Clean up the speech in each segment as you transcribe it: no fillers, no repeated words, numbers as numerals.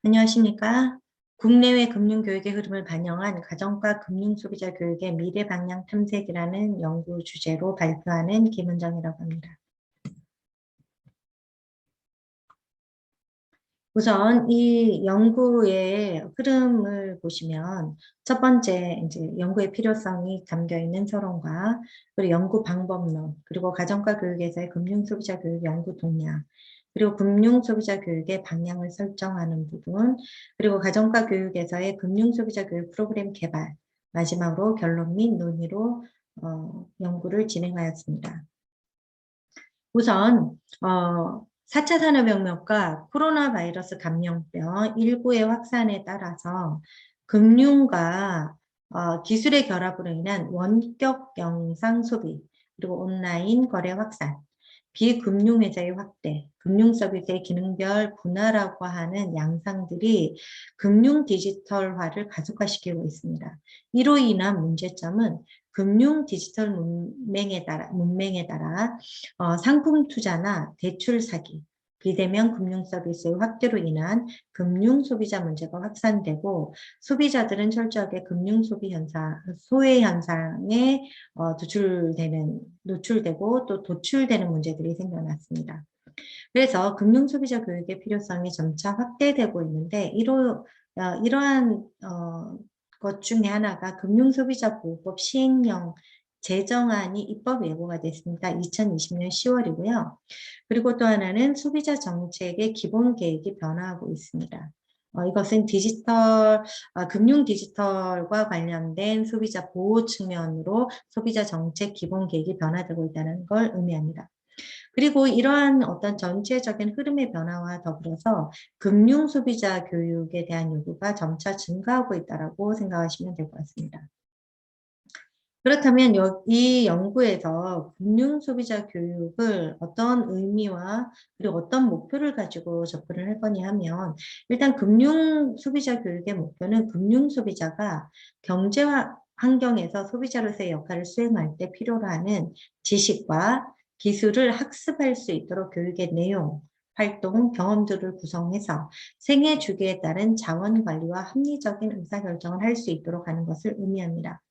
안녕하십니까? 국내외 금융교육의 흐름을 반영한 가정과 금융소비자 교육의 미래 방향 탐색이라는 연구 주제로 발표하는 김은정이라고 합니다. 우선 이 연구의 흐름을 보시면 첫 번째 이제 연구의 필요성이 담겨 있는 서론과 그리고 연구 방법론, 그리고 가정과 교육에서의 금융소비자 교육 연구 동향, 그리고 금융소비자 교육의 방향을 설정하는 부분, 그리고 가정과 교육에서의 금융소비자 교육 프로그램 개발, 마지막으로 결론 및 논의로 연구를 진행하였습니다. 우선 4차 산업혁명과 코로나 바이러스 감염병 19의 확산에 따라서 금융과 기술의 결합으로 인한 원격 영상 소비, 그리고 온라인 거래 확산, 비금융회사의 확대, 금융서비스의 기능별 분화라고 하는 양상들이 금융 디지털화를 가속화시키고 있습니다. 이로 인한 문제점은 금융 디지털 문맹에 따라 상품 투자나 대출 사기, 비대면 금융 서비스의 확대로 인한 금융 소비자 문제가 확산되고 소비자들은 철저하게 금융 소비 현상, 소외 현상에 노출되고 또 도출되는 문제들이 생겨났습니다. 그래서 금융 소비자 교육의 필요성이 점차 확대되고 있는데 이러한 것 중에 하나가 금융소비자보호법 시행령 제정안이 입법 예고가 됐습니다. 2020년 10월이고요. 그리고 또 하나는 소비자 정책의 기본 계획이 변화하고 있습니다. 이것은 금융 디지털과 관련된 소비자 보호 측면으로 소비자 정책 기본 계획이 변화되고 있다는 걸 의미합니다. 그리고 이러한 어떤 전체적인 흐름의 변화와 더불어서 금융 소비자 교육에 대한 요구가 점차 증가하고 있다고 생각하시면 될 것 같습니다. 그렇다면 이 연구에서 금융 소비자 교육을 어떤 의미와 그리고 어떤 목표를 가지고 접근을 할 거냐 하면 일단 금융 소비자 교육의 목표는 금융 소비자가 경제 환경에서 소비자로서의 역할을 수행할 때 필요로 하는 지식과 기술을 학습할 수 있도록 교육의 내용, 활동, 경험들을 구성해서 생애 주기에 따른 자원 관리와 합리적인 의사결정을 할 수 있도록 하는 것을 의미합니다.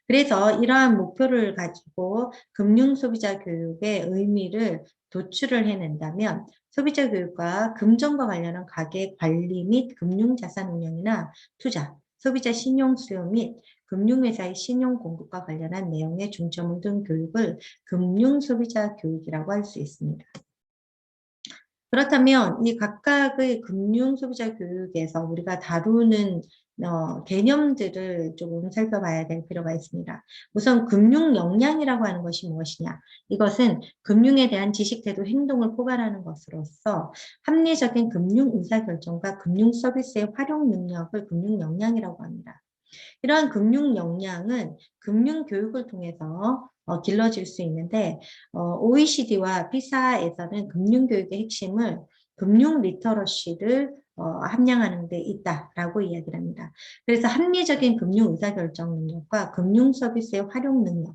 그래서 이러한 목표를 가지고 금융 소비자 교육의 의미를 도출을 해낸다면 소비자 교육과 금전과 관련한 가계 관리 및 금융자산 운영이나 투자, 소비자 신용 수요 및 금융회사의 신용 공급과 관련한 내용에 중점을 둔 교육을 금융 소비자 교육이라고 할 수 있습니다. 그렇다면 이 각각의 금융 소비자 교육에서 우리가 다루는 개념들을 조금 살펴봐야 될 필요가 있습니다. 우선 금융 역량이라고 하는 것이 무엇이냐? 이것은 금융에 대한 지식, 태도, 행동을 포괄하는 것으로서 합리적인 금융 의사결정과 금융 서비스의 활용 능력을 금융 역량이라고 합니다. 이러한 금융 역량은 금융 교육을 통해서 길러질 수 있는데 OECD와 피사에서는 금융 교육의 핵심을 금융 리터러시를 함양하는 데 있다라고 이야기를 합니다. 그래서 합리적인 금융 의사결정 능력과 금융 서비스의 활용 능력,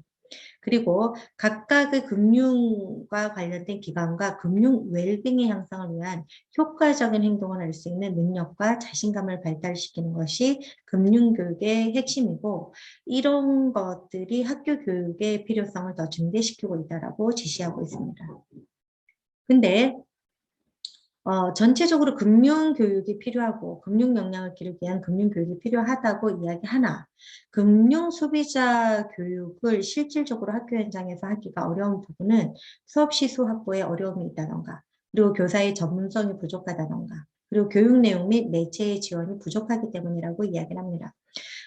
그리고 각각의 금융과 관련된 기관과 금융 웰빙의 향상을 위한 효과적인 행동을 할 수 있는 능력과 자신감을 발달시키는 것이 금융교육의 핵심이고 이런 것들이 학교 교육의 필요성을 더 증대시키고 있다고 제시하고 있습니다. 근데 전체적으로 금융교육이 필요하고 금융 역량을 기르기 위한 금융교육이 필요하다고 이야기하나 금융 소비자 교육을 실질적으로 학교 현장에서 하기가 어려운 부분은 수업 시수 확보에 어려움이 있다던가 그리고 교사의 전문성이 부족하다던가 그리고 교육 내용 및 매체의 지원이 부족하기 때문이라고 이야기를 합니다.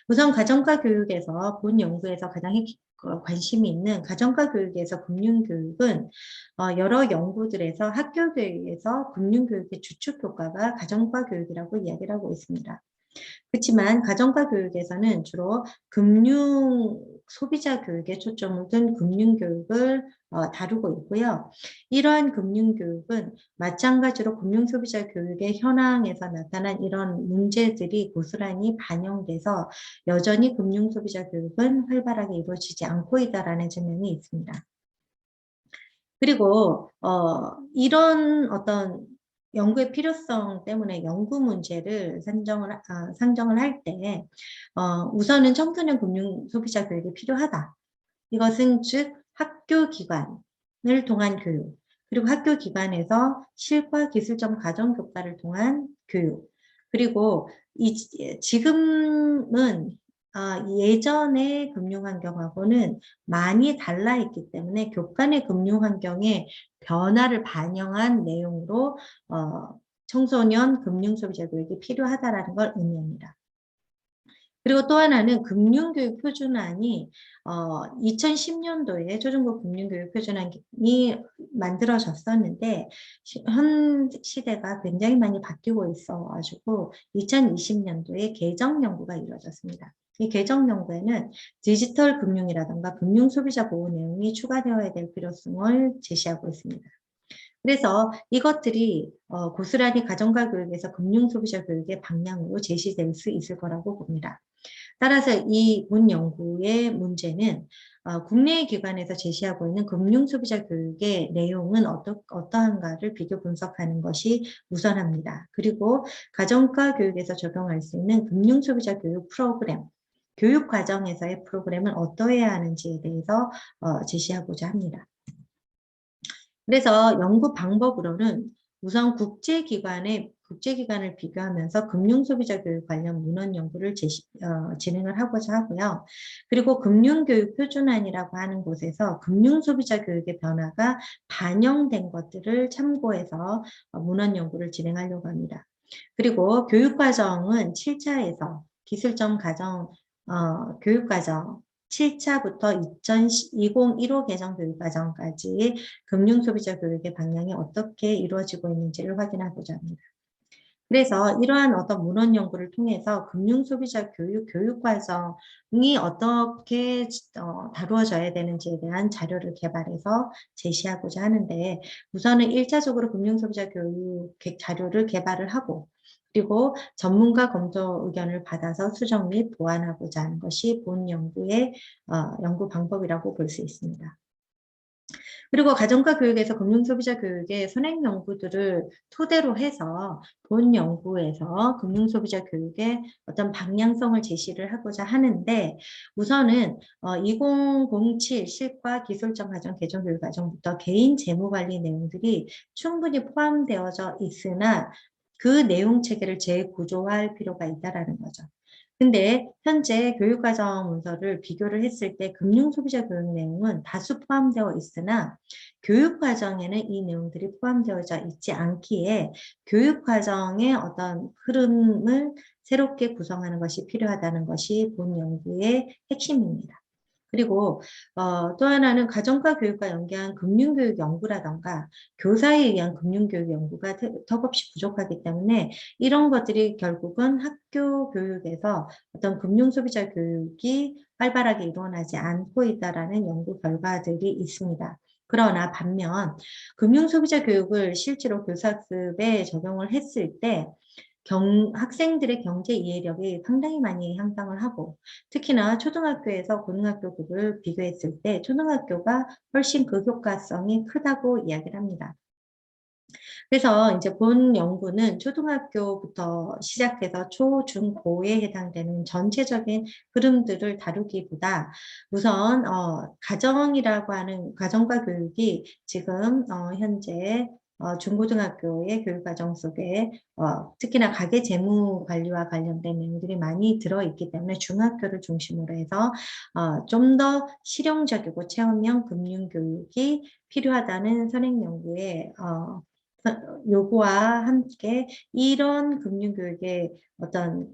우선 가정과 교육에서 본 연구에서 가장 관심이 있는 가정과 교육에서 금융교육은 여러 연구들에서 학교 교육에서 금융교육의 주축 효과가 가정과 교육이라고 이야기를 하고 있습니다. 그렇지만 가정과 교육에서는 주로 금융 소비자 교육에 초점을 둔 금융교육을 다루고 있고요. 이러한 금융교육은 마찬가지로 금융소비자 교육의 현황에서 나타난 이런 문제들이 고스란히 반영돼서 여전히 금융소비자 교육은 활발하게 이루어지지 않고 있다는 측면이 있습니다. 그리고 이런 어떤 연구의 필요성 때문에 연구 문제를 상정을 할 때, 우선은 청소년 금융 소비자 교육이 필요하다. 이것은 즉 학교 기관을 통한 교육, 그리고 학교 기관에서 실과 기술적 가정 교과를 통한 교육, 그리고 지금은 예전의 금융 환경하고는 많이 달라 있기 때문에 교권의 금융 환경의 변화를 반영한 내용으로 청소년 금융 소비자 교육이 필요하다라는 걸 의미합니다. 그리고 또 하나는 금융교육 표준안이 2010년도에 초중고 금융교육 표준안이 만들어졌었는데 현 시대가 굉장히 많이 바뀌고 있어가지고 2020년도에 개정 연구가 이루어졌습니다. 이 개정 연구에는 디지털 금융이라든가 금융 소비자 보호 내용이 추가되어야 될 필요성을 제시하고 있습니다. 그래서 이것들이 고스란히 가정과 교육에서 금융 소비자 교육의 방향으로 제시될 수 있을 거라고 봅니다. 따라서 이 본 연구의 문제는 국내 기관에서 제시하고 있는 금융 소비자 교육의 내용은 어떠한가를 비교 분석하는 것이 우선합니다. 그리고 가정과 교육에서 적용할 수 있는 금융 소비자 교육 프로그램, 교육 과정에서의 프로그램은 어떠해야 하는지에 대해서 제시하고자 합니다. 그래서 연구 방법으로는 우선 국제기관을 비교하면서 금융소비자 교육 관련 문헌 연구를 진행을 하고자 하고요. 그리고 금융교육 표준안이라고 하는 곳에서 금융소비자 교육의 변화가 반영된 것들을 참고해서 문헌 연구를 진행하려고 합니다. 그리고 교육과정은 7차에서 기술점 가정 교육과정 7차부터 2015 개정 교육과정까지 금융소비자 교육의 방향이 어떻게 이루어지고 있는지를 확인하고자 합니다. 그래서 이러한 어떤 문헌 연구를 통해서 금융소비자 교육과정이 어떻게 다루어져야 되는지에 대한 자료를 개발해서 제시하고자 하는데 우선은 1차적으로 금융소비자 교육 자료를 개발을 하고 그리고 전문가 검토 의견을 받아서 수정 및 보완하고자 하는 것이 본 연구의 연구 방법이라고 볼 수 있습니다. 그리고 가정과 교육에서 금융소비자 교육의 선행 연구들을 토대로 해서 본 연구에서 금융소비자 교육의 어떤 방향성을 제시를 하고자 하는데 우선은 2007 실과 기술적 과정, 개정 교육 과정부터 개인 재무관리 내용들이 충분히 포함되어져 있으나 그 내용 체계를 재구조화할 필요가 있다라는 거죠. 근데 현재 교육과정 문서를 비교를 했을 때 금융소비자 교육 내용은 다수 포함되어 있으나 교육과정에는 이 내용들이 포함되어 있지 않기에 교육과정의 어떤 흐름을 새롭게 구성하는 것이 필요하다는 것이 본 연구의 핵심입니다. 그리고 또 하나는 가정과 교육과 연계한 금융교육 연구라던가 교사에 의한 금융교육 연구가 턱없이 부족하기 때문에 이런 것들이 결국은 학교 교육에서 어떤 금융소비자 교육이 활발하게 일어나지 않고 있다라는 연구 결과들이 있습니다. 그러나 반면 금융소비자 교육을 실제로 교사급에 적용을 했을 때 학생들의 경제 이해력이 상당히 많이 향상을 하고 특히나 초등학교에서 고등학교급을 비교했을 때 초등학교가 훨씬 그 효과성이 크다고 이야기를 합니다. 그래서 이제 본 연구는 초등학교부터 시작해서 초, 중, 고에 해당되는 전체적인 흐름들을 다루기보다 우선 가정이라고 하는 가정과 교육이 지금 현재 중고등학교의 교육과정 속에 특히나 가계 재무 관리와 관련된 내용들이 많이 들어있기 때문에 중학교를 중심으로 해서 좀 더 실용적이고 체험형 금융교육이 필요하다는 선행연구에 요구와 함께 이런 금융교육의 어떤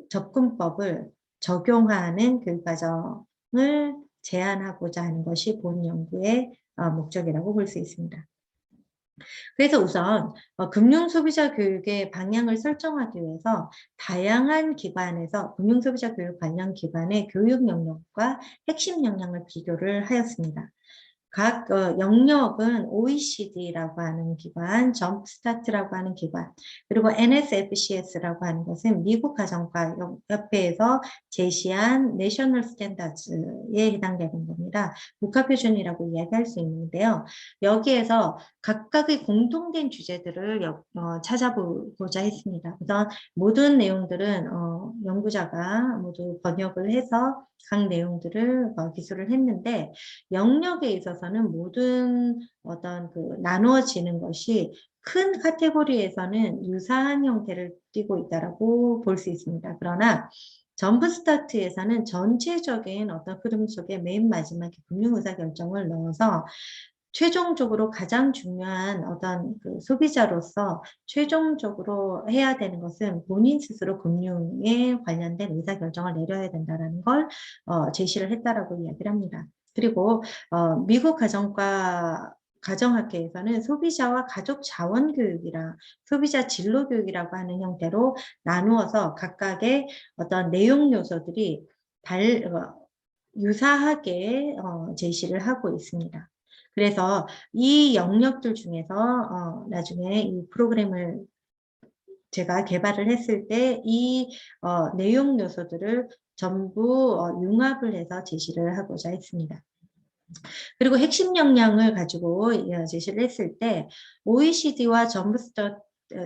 접근법을 적용하는 교육과정을 제안하고자 하는 것이 본 연구의 목적이라고 볼 수 있습니다. 그래서 우선 금융소비자 교육의 방향을 설정하기 위해서 다양한 기관에서 금융소비자 교육 관련 기관의 교육 영역과 핵심 역량을 비교를 하였습니다. 각 영역은 OECD라고 하는 기관, 점프스타트라고 하는 기관, 그리고 NSFCS라고 하는 것은 미국 가정과협회에서 제시한 내셔널 스탠다드에 해당되는 겁니다. 국가표준이라고 이야기할 수 있는데요. 여기에서 각각의 공통된 주제들을 찾아보고자 했습니다. 그래서 모든 내용들은 연구자가 모두 번역을 해서 각 내용들을 기술을 했는데 영역에 있어서는 모든 어떤 나누어지는 것이 큰 카테고리에서는 유사한 형태를 띠고 있다라고 볼 수 있습니다. 그러나 점프 스타트에서는 전체적인 어떤 흐름 속에 맨 마지막에 금융 의사 결정을 넣어서 최종적으로 가장 중요한 어떤 소비자로서 최종적으로 해야 되는 것은 본인 스스로 금융에 관련된 의사결정을 내려야 된다는 걸 제시를 했다라고 이야기를 합니다. 그리고 미국 가정학계에서는 소비자와 가족 자원 교육이랑 소비자 진로 교육이라고 하는 형태로 나누어서 각각의 어떤 내용 요소들이 유사하게 제시를 하고 있습니다. 그래서 이 영역들 중에서 나중에 이 프로그램을 제가 개발을 했을 때 이 내용 요소들을 전부 융합을 해서 제시를 하고자 했습니다. 그리고 핵심 역량을 가지고 제시를 했을 때 OECD와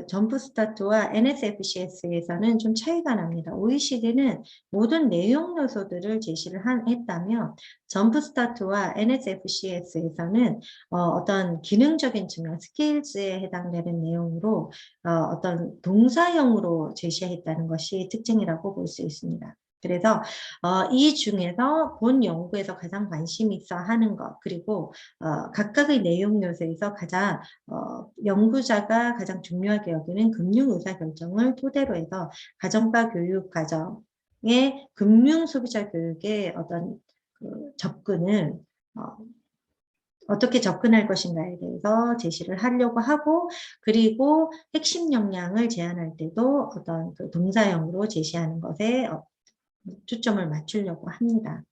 점프스타트와 NSFCS에서는 좀 차이가 납니다. OECD는 모든 내용 요소들을 제시를 했다면 점프스타트와 NSFCS에서는 어떤 기능적인 측면, 스킬즈에 해당되는 내용으로 어떤 동사형으로 제시했다는 것이 특징이라고 볼 수 있습니다. 그래서 이 중에서 본 연구에서 가장 관심 있어 하는 것, 그리고 각각의 내용 요소에서 가장 연구자가 가장 중요하게 여기는 금융 의사결정을 토대로 해서 가정과 교육 과정의 금융 소비자 교육의 어떤 접근을 어떻게 접근할 것인가에 대해서 제시를 하려고 하고, 그리고 핵심 역량을 제안할 때도 어떤 동사형으로 제시하는 것에 초점을 맞추려고 합니다.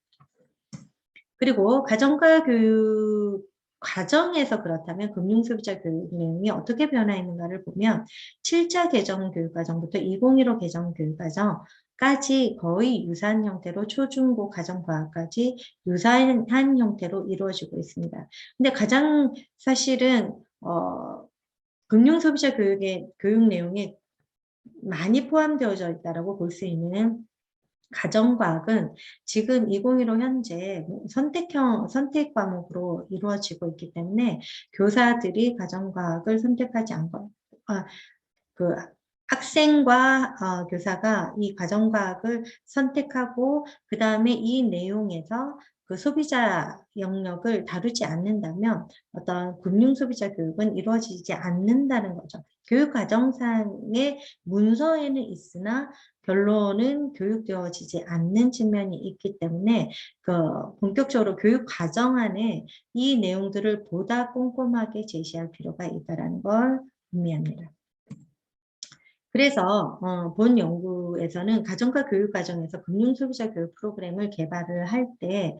그리고 가정과 교육 과정에서 그렇다면 금융소비자 교육 내용이 어떻게 변화했는가를 보면 7차 개정 교육과정부터 2015 개정 교육과정까지 거의 유사한 형태로 초중고 가정과학까지 유사한 형태로 이루어지고 있습니다. 근데 가장 사실은 금융소비자 교육 내용에 많이 포함되어져 있다고 볼 수 있는 가정과학은 지금 2015 현재 선택 과목으로 이루어지고 있기 때문에 교사들이 가정과학을 선택하지 않고 그 학생과 교사가 이 가정과학을 선택하고 그 다음에 이 내용에서 그 소비자 영역을 다루지 않는다면 어떤 금융소비자 교육은 이루어지지 않는다는 거죠. 교육과정상의 문서에는 있으나 결론은 교육되어지지 않는 측면이 있기 때문에 본격적으로 교육과정 안에 이 내용들을 보다 꼼꼼하게 제시할 필요가 있다는 걸 의미합니다. 그래서 본 연구에서는 가정과 교육 과정에서 금융소비자 교육 프로그램을 개발을 할 때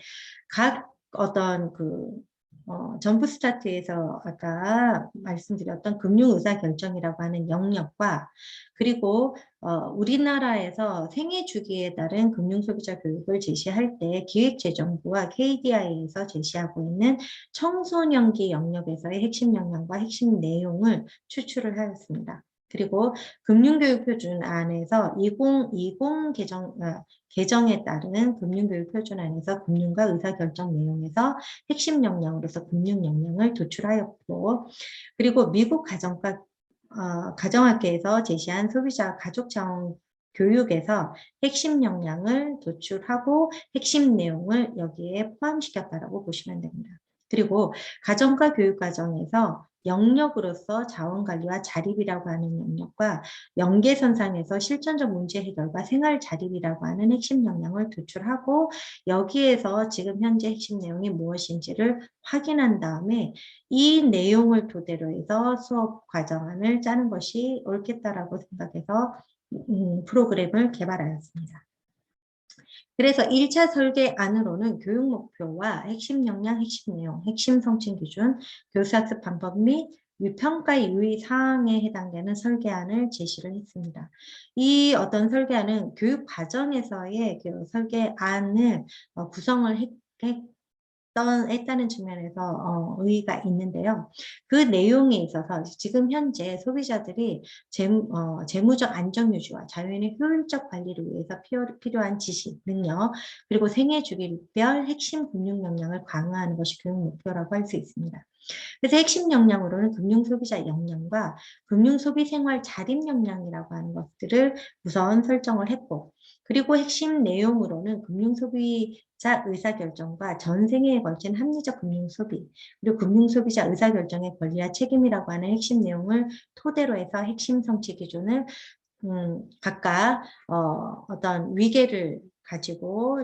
각 어떤 점프 스타트에서 아까 말씀드렸던 금융의사결정이라고 하는 영역과 그리고 우리나라에서 생애 주기에 따른 금융소비자 교육을 제시할 때 기획재정부와 KDI에서 제시하고 있는 청소년기 영역에서의 핵심 역량과 핵심 내용을 추출을 하였습니다. 그리고 금융교육표준 안에서 2020 개정에 따른 금융교육표준 안에서 금융과 의사결정 내용에서 핵심 역량으로서 금융 역량을 도출하였고, 그리고 미국 가정학계에서 제시한 소비자 가족 자원 교육에서 핵심 역량을 도출하고 핵심 내용을 여기에 포함시켰다라고 보시면 됩니다. 그리고 가정과 교육 과정에서 영역으로서 자원관리와 자립이라고 하는 영역과 연계선상에서 실전적 문제 해결과 생활 자립이라고 하는 핵심 역량을 도출하고 여기에서 지금 현재 핵심 내용이 무엇인지를 확인한 다음에 이 내용을 토대로 해서 수업 과정안을 짜는 것이 옳겠다라고 생각해서 프로그램을 개발하였습니다. 그래서 1차 설계안으로는 교육 목표와 핵심 역량, 핵심 내용, 핵심 성취 기준, 교수학습 방법 및 평가 유의 사항에 해당되는 설계안을 제시를 했습니다. 이 어떤 설계안은 교육 과정에서의 그 설계안을 구성을 했다는 측면에서 의의가 있는데요. 그 내용에 있어서 지금 현재 소비자들이 재무적 안정 유지와 자연의 효율적 관리를 위해서 필요한 지식, 능력, 그리고 생애 주기별 핵심 금융 역량을 강화하는 것이 교육 목표라고 할 수 있습니다. 그래서 핵심 역량으로는 금융 소비자 역량과 금융 소비 생활 자립 역량이라고 하는 것들을 우선 설정을 했고, 그리고 핵심 내용으로는 금융 소비자 의사결정과 전생에 걸친 합리적 금융 소비, 그리고 금융 소비자 의사결정의 권리와 책임이라고 하는 핵심 내용을 토대로 해서 핵심 성취 기준을 각각 어떤 위계를 가지고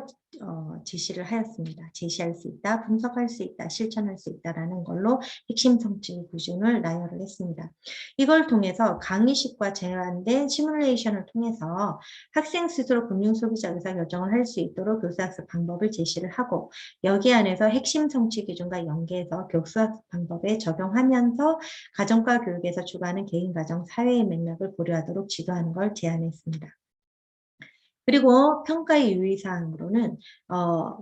제시를 하였습니다. 제시할 수 있다, 분석할 수 있다, 실천할 수 있다라는 걸로 핵심 성취 기준을 나열을 했습니다. 이걸 통해서 강의식과 제한된 시뮬레이션을 통해서 학생 스스로 금융 소비자 의사결정을 할 수 있도록 교수학습 방법을 제시를 하고, 여기 안에서 핵심 성취 기준과 연계해서 교수학습 방법에 적용하면서 가정과 교육에서 주관하는 개인 가정 사회의 맥락을 고려하도록 지도하는 걸 제안했습니다. 그리고 평가의 유의사항으로는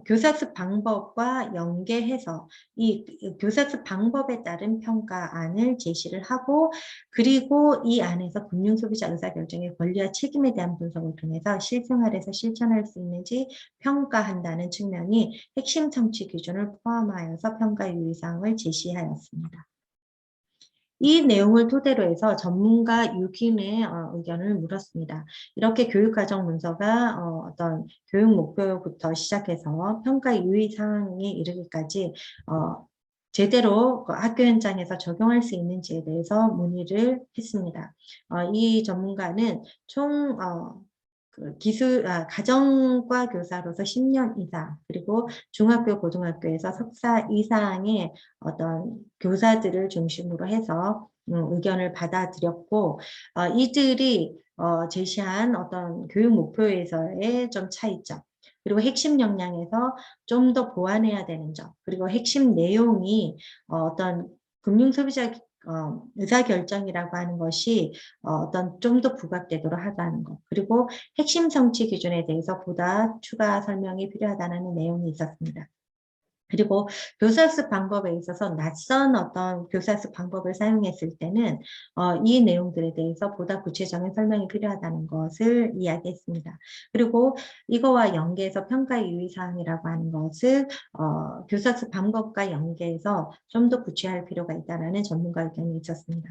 교사학습 방법과 연계해서 이 교사학습 방법에 따른 평가안을 제시를 하고, 그리고 이 안에서 금융소비자 의사결정의 권리와 책임에 대한 분석을 통해서 실생활에서 실천할 수 있는지 평가한다는 측면이 핵심 성취 기준을 포함하여서 평가 유의사항을 제시하였습니다. 이 내용을 토대로 해서 전문가 6인의 의견을 물었습니다. 이렇게 교육과정 문서가 어떤 교육 목표부터 시작해서 평가 유의 사항에 이르기까지 제대로 학교 현장에서 적용할 수 있는지에 대해서 문의를 했습니다. 이 전문가는 총 가정과 교사로서 10년 이상, 그리고 중학교, 고등학교에서 석사 이상의 어떤 교사들을 중심으로 해서 의견을 받아들였고, 이들이 제시한 어떤 교육 목표에서의 좀 차이점, 그리고 핵심 역량에서 좀 더 보완해야 되는 점, 그리고 핵심 내용이 어떤 금융소비자 의사결정이라고 하는 것이 어떤 좀 더 부각되도록 하자는 것, 그리고 핵심 성취 기준에 대해서 보다 추가 설명이 필요하다는 내용이 있었습니다. 그리고 교사학습 방법에 있어서 낯선 어떤 교사학습 방법을 사용했을 때는 이 내용들에 대해서 보다 구체적인 설명이 필요하다는 것을 이야기했습니다. 그리고 이거와 연계해서 평가 유의사항이라고 하는 것을 교사학습 방법과 연계해서 좀 더 구체할 필요가 있다는 전문가 의견이 있었습니다.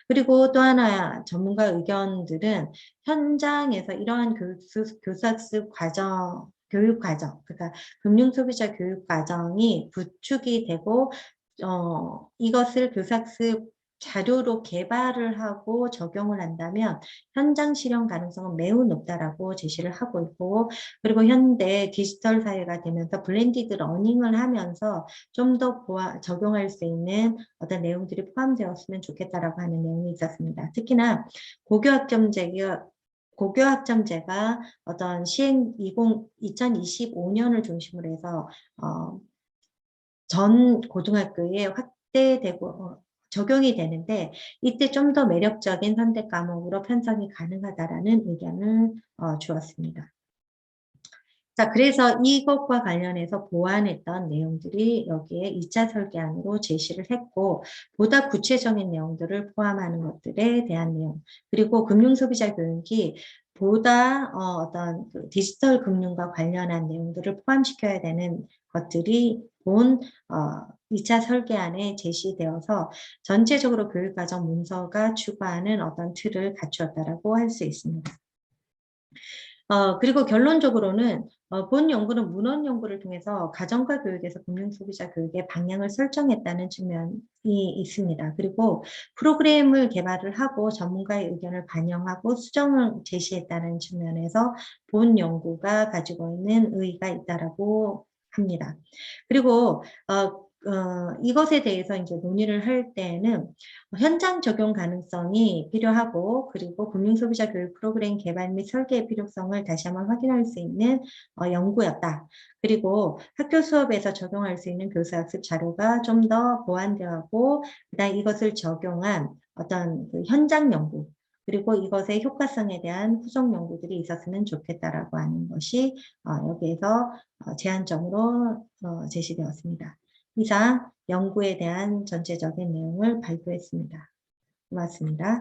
그리고 또 하나 전문가 의견들은 현장에서 이러한 교사학습 과정, 교육 과정, 그러니까 금융소비자 교육 과정이 구축이 되고 이것을 교사학습 자료로 개발을 하고 적용을 한다면 현장 실현 가능성은 매우 높다라고 제시를 하고 있고, 그리고 현대 디지털 사회가 되면서 블렌디드 러닝을 하면서 좀 더 적용할 수 있는 어떤 내용들이 포함되었으면 좋겠다라고 하는 내용이 있었습니다. 특히나 고교학점제가 어떤 시행 2025년을 중심으로 해서 전 고등학교에 확대되고 적용이 되는데, 이때 좀 더 매력적인 선택 과목으로 편성이 가능하다라는 의견을 주었습니다. 자, 그래서 이것과 관련해서 보완했던 내용들이 여기에 2차 설계안으로 제시를 했고, 보다 구체적인 내용들을 포함하는 것들에 대한 내용, 그리고 금융소비자 교육이 보다 어떤 디지털 금융과 관련한 내용들을 포함시켜야 되는 것들이 본 2차 설계안에 제시되어서 전체적으로 교육과정 문서가 추구하는 어떤 틀을 갖추었다라고 할 수 있습니다. 그리고 결론적으로는 본 연구는 문헌 연구를 통해서 가정과 교육에서 금융소비자 교육의 방향을 설정했다는 측면이 있습니다. 그리고 프로그램을 개발을 하고 전문가의 의견을 반영하고 수정을 제시했다는 측면에서 본 연구가 가지고 있는 의의가 있다라고 합니다. 그리고 이것에 대해서 이제 논의를 할 때에는 현장 적용 가능성이 필요하고 그리고 금융소비자 교육 프로그램 개발 및 설계의 필요성을 다시 한번 확인할 수 있는 연구였다. 그리고 학교 수업에서 적용할 수 있는 교수학습 자료가 좀 더 보완되었고 그다음 이것을 적용한 어떤 그 현장 연구 그리고 이것의 효과성에 대한 후속 연구들이 있었으면 좋겠다라고 하는 것이 여기에서 제안점으로 제시되었습니다. 이상 연구에 대한 전체적인 내용을 발표했습니다. 고맙습니다.